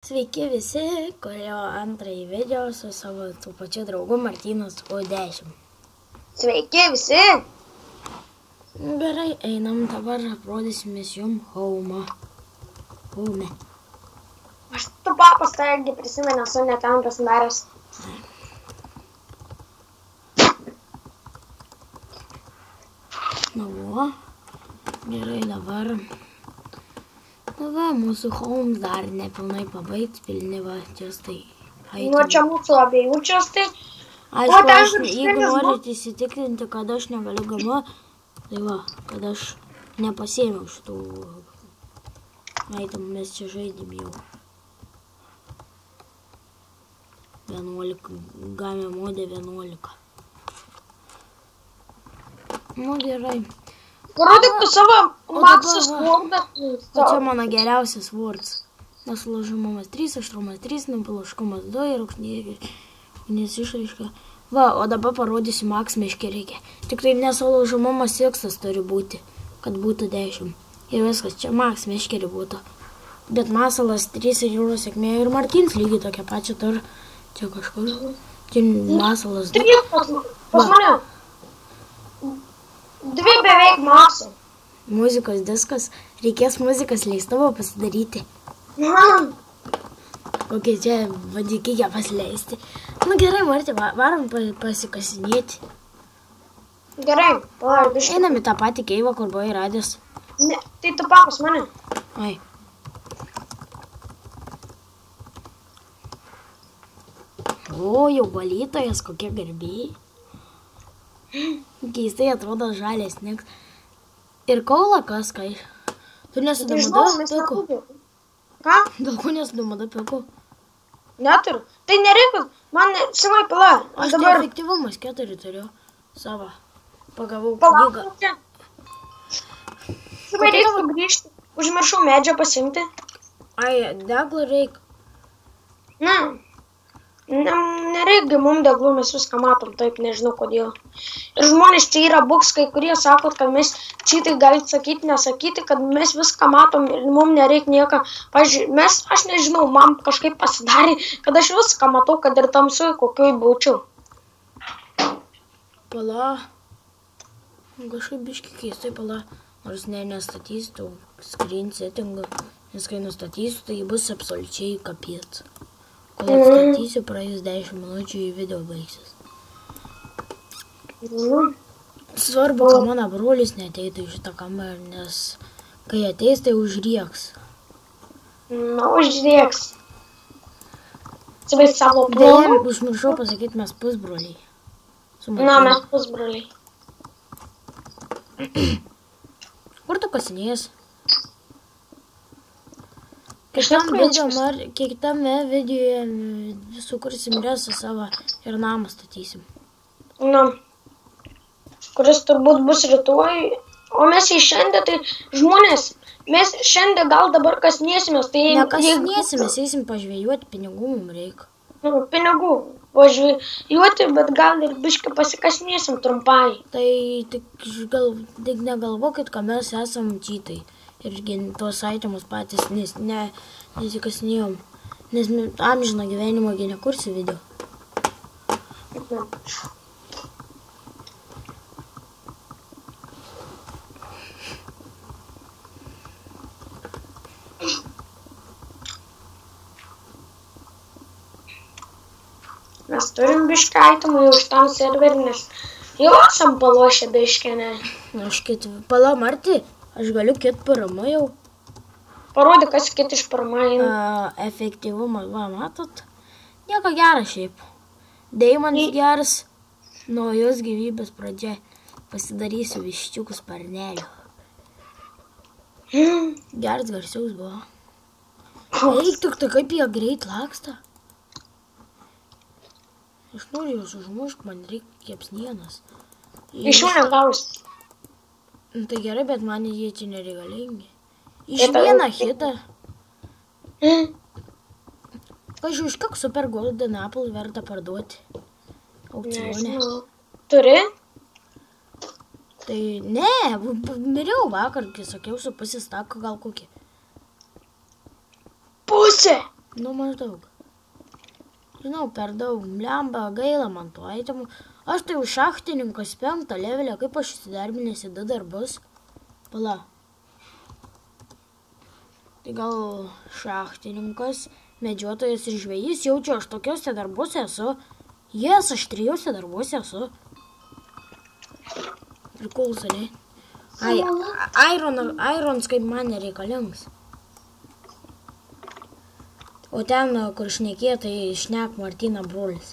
Sveiki visi, kurio antrąjį video su savo tų pačiu draugu Martynas U10. Sveiki visi. Gerai, einam dabar, aprodysimės jums Home. Aš tu papas tai irgi prisimenu, esu net ten pasidaręs. Na va, gerai dabar. Na va, mūsų Home dar nepilnai pabaigti, pilni va, čiastai. Nu, čia mūsų abiejų čiastai. Aišku, jeigu norite įsitikrinti, kad aš negaliu gama, tai va, kad aš nepasėmiau šitų itemų, mes čia žaidėm jau 11, game modė 11. Nu gerai. Parodyk tu savo Max'us Wordą. O čia mano geriausias Words. Nesulaužimumas 3, aštrumas 3, nepaloškumas 2 ir ugnies išraiška. Va, o dabar parodysiu Max miškį reikia. Tik tai nesulaužimumas 6 turi būti, kad būtų 10. Ir viskas, čia Max miškį būtų. Bet masalas 3 ir jūros sėkmė ir Martins lygiai tokia pačia turi. Čia kažkur. Čia masalas 2. 3 pas mane. 2 beveik Max'o. Muzikos diskas. Reikės muzikos leistuvo pasidaryti. Kokie čia vadikikę pasileisti. Nu gerai, Marti, varom pasikasinėti. Gerai, palauk, biškį. Einam į tą patį keivą, kur buvai radęs. Ne, tai tu papas mane. Ai. O, jau valytojas, kokie garbėjai. Keistai atrodo žalesnis. Ir kaula kas kai. Tu nesudamada pekų. Ką? Dėl ko nesudamada pekų? Neturiu. Tai nereikia, man senai pala. Aš tai efektyvumas 4 turiu savo. Pagavau knygą. Savai reikia grįžti. Užmiršau medžio pasimti. Ai, deglo reik. Nereikia mums deglų, mes viską matom, taip nežinau kodėl. Ir žmonės čia yra bugs, kai kurie sako, kad mes šitai galite sakyti, nesakyti, kad mes viską matom ir mums nereikia nieko. Pavyzdžiui, aš nežinau, man kažkaip pasidarė, kad aš viską matau, kad ir tamsui kokioj būčiau. Pala. Kažkaip biški keistai pala. Nors nestatysiu tų screen settingų, nes kai nustatysiu, tai bus absoliučiai kapiet. Kol atstatysiu, praėjus 10 minučių į video baigsis. Svarbu, kad mano brolis neateitų į šitą kamerą, nes kai ateis, tai užrieks. Na, užrieks. Savai savo Beje, broliu. užmiršau pasakyti, mes pusbroliai. Na, mes pusbroliai. Kur tu kasinėjęs? Kiekviename videoje sukursim resą savo ir namą statysim. Na, kuris turbūt bus rytoj. O mes į šiandien, tai žmonės, mes šiandien gal dabar kasinėsimės. Tai nekasinėsimės, eisim pažvėjuoti, pinigų mums reikia. Pinigų pažvėjuoti, bet gal ir biškai pasikasinėsim trumpai. Tai tik negalvokit, kad mes esam čytai. Ir tuos itemus patys nesikasinėjom. Nes amžino gyvenimo nekursi video. Mes turim biškai itemų jau šitam serverį, nes jau esam palošę biškai, ne? Aš pala Marti. Aš galiu kit parama jau. Parodė, kas kit iš parama eina. Efektyvumas, va, matot? Nieko geras šiaip. Deimantas geras. Nuo jos gyvybės pradžia pasidarysiu viščiukų sparnelių. Geras garsiaus buvo. Eik, tik kaip jie greit laksta. Aš noriu jūs užmušk, man reikia kepsnienos. Iš jų negausi. Tai gerai, bet man jie čia nereikalingi. Iš vieną hitą. Kažkai už kiek Super Golden Apple verta parduoti? Aukcionė. Turi? Tai ne, miriau vakar, kai sakiau, su pusė stako gal kokį. Pusė? Nu, maždaug. Žinau, per daug. Blemba, gaila man to aitemų. Aš tai už šachtininkas 5 levelę, kaip aš įsidarbinęs į 2 darbus. Pala. Tai gal šachtininkas, medžiotojas ir žvejys, jaučiu, aš tokiuose darbuose esu. Jes, aš 3 darbuose esu. Prikulsaliai. Irons kaip man nereikalingas. O ten, kur šnekė, tai šnek Martyna brolis.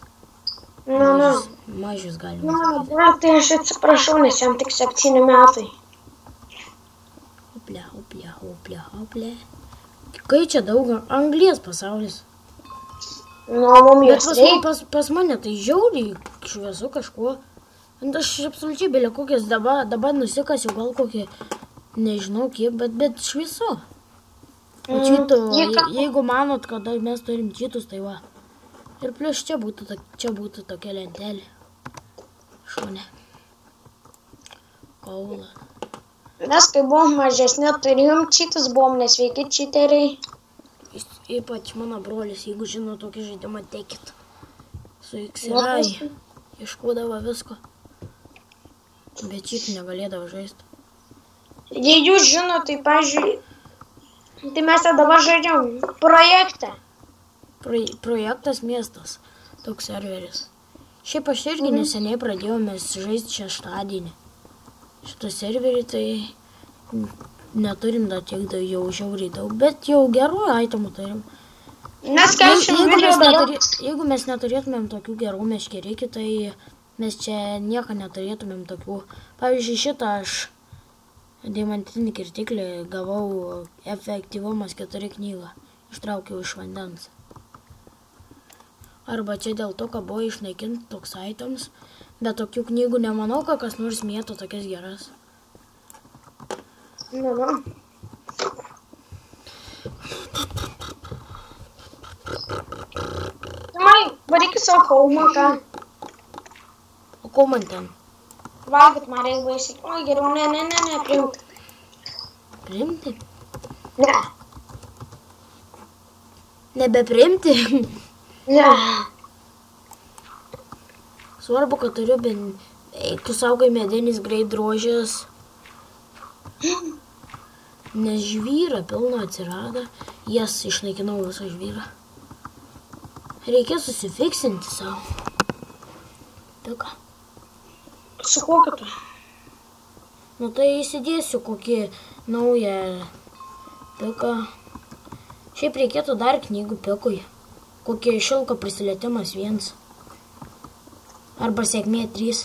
Mažius galima sakyti. Na, tai aš atsiprašau, nes jam tik 7 metai. Oplia. Kai čia daug anglies pasaulis. Na, mums Bet jos reikia. pas mane tai žiauriai šviesu kažkuo. Aš absoliučiai belė kokias dabar nusikasiu gal kokį, nežinau kiek, bet šviesu. O čytų, jeigu manot, kad mes turim čytus, tai va. Ir plius čia būtų tokia lentelė. Šone. Kaula. Mes, kai buvom mažesni, turėjom čytus, buvom nesveiki čyteriai. Ypač mano brolis, jeigu žino tokį žaidimą, tekit. Su X-Ray. Iškodavo visko. Bet čytų negalėdavo žaisti. Jei jūs žino, tai, pavyzdžiui, tai mes dabar žaidžiam projektą. Projektas miestas. Toks serveris. Šiaip aš irgi neseniai pradėjome žaisti šeštadienį. Šitą serverį tai neturim dar tiek jau žiauriai daug, bet jau gerų aitemų turim. Jeigu mes neturėtumėm tokių gerų meškerikių, tai mes čia nieko neturėtumėm tokių. Pavyzdžiui, šitą aš deimantinį kirtiklį gavau efektyvumas 4 knygą. Ištraukiau iš vandens. Arba čia dėl to, kad buvo išnaikinti toks items, bet tokių knygų nemanau, kad kas nors mėto tokias geras. Na. Mai, varyk į savo kaumą, ką? O ko man ten? Valgyt man reikia baisiai. Oi, geriau, ne, priimti. Priimti? Ne. Nebepriimti? Ne. Svarbu, kad turiu tu saugai medinis greit drožės. Nes žvyrą pilno atsirado. Jas išnaikinau visą žvyrą. Reikia susifiksinti savo. Pika. Su kokiu tu? Nu tai įsidėsiu kokį naują piką. Šiaip reikėtų dar knygų pikui. Kokie šilko prisilietimas 1. Arba sėkmė 3.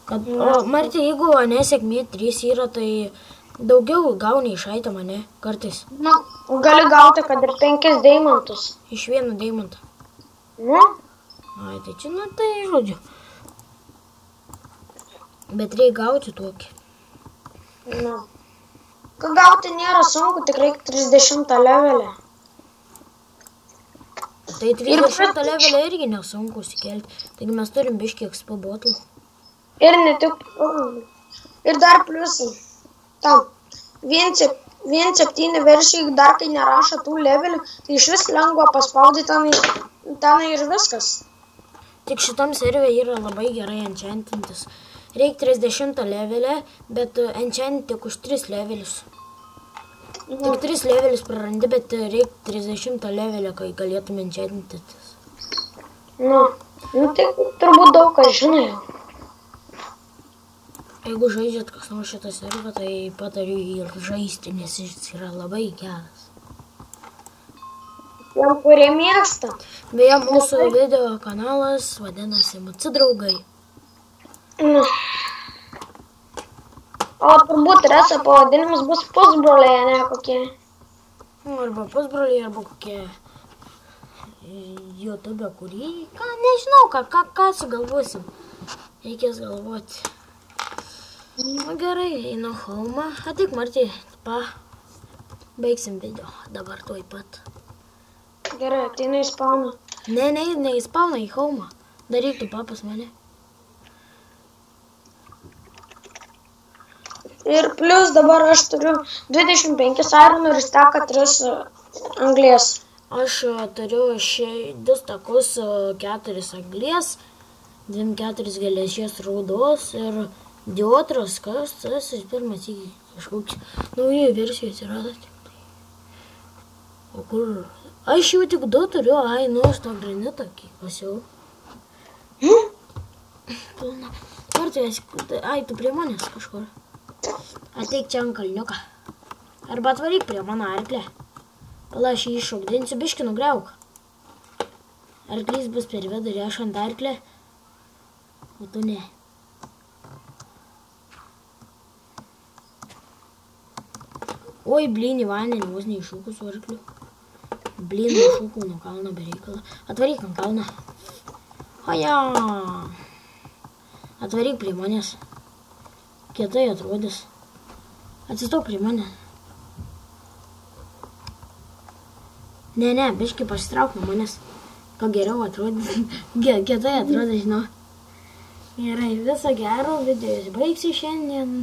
O Martė, jeigu nesėkmė 3 yra, tai daugiau gauni iš itemą, ne? Kartais. Nu, gali gauti, kad ir 5 deimantus. Iš 1 deimantą. Nu? Ai, tai čia, nu tai žodžiu. Bet reikia gauti tokį. Nu. Kad gauti nėra sunku, tik reikia 30 levelę. Tai 30 levelę irgi nesunku sikelti. Taigi mes turim biškį XP botlų. Ir ne tik... Ir dar pliusai. Tam. 1.7 versijai dar kai nerašo tų levelių, tai iš vis lengva paspaudyti ten ir viskas. Tik šitam servė yra labai gerai enchantintis. Reikia 30 levelę, bet enchantinti tik už 3 levelius. Tik 3 levelius prarandi, bet reikia 30 levelę, kai galėtum enchantintis. Nu, tai turbūt daug kas žino jau. Jeigu žaidžiat kas nors šitą servą, tai patariu jį žaisti, nes jis yra labai geras. Jam, kurie mėgsta. Beje, mūsų video kanalas vadinasi MC draugai. O turbūt reso pavadinimas bus pusbroliai, ne kokie. Arba pusbroliai, arba kokie YouTube kūrėjai. Ką, nežinau, ką sugalvosim. Reikės galvoti. Nu gerai, einu home. Ateik, Martį, baigsim video dabar tuoj pat. Gerai, ateina į spawną. Ne į spawną, į home. Daryk tu papas mane. Ir plus dabar aš turiu 25 ironų ir steka 3 Anglės. Aš turiu 2 takus, 4 anglies, 2-4 geležies raudos ir diotras, kas tas pirmas iki kažkoks naujų versijų atsirado. O kur? Aš jau tik 2 turiu, nu aš to granitą pasiau. Pilna. Ar tu esi, tu prie manęs kažkur. Ateik čia ant kalniuką. Arba atvaryk prie mano arklę. Pala, aš jį iššokdinsiu, biškį nugriauk. Arklys bus per vidurį, aš ant arklę, o tu ne. Oi, blyn, į vandenį, vos neiššūkus su arkliu. Blyn, neiššūkau nuo kalno bereikalą. Atvaryk ant kalną. Oja. Atvaryk prie manęs. Kietai atrodys. Atsistok prie mane. Ne, biškį pasitrauk nuo manęs. Ką geriau atrodys. Kietai atrodys, žinau. Gerai, viso gero, video baigsi šiandien.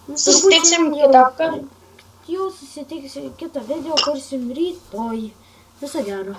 Susitiksim kitą kartą. Jau susitiksim kitą video, kursim rytoj. Viso gero.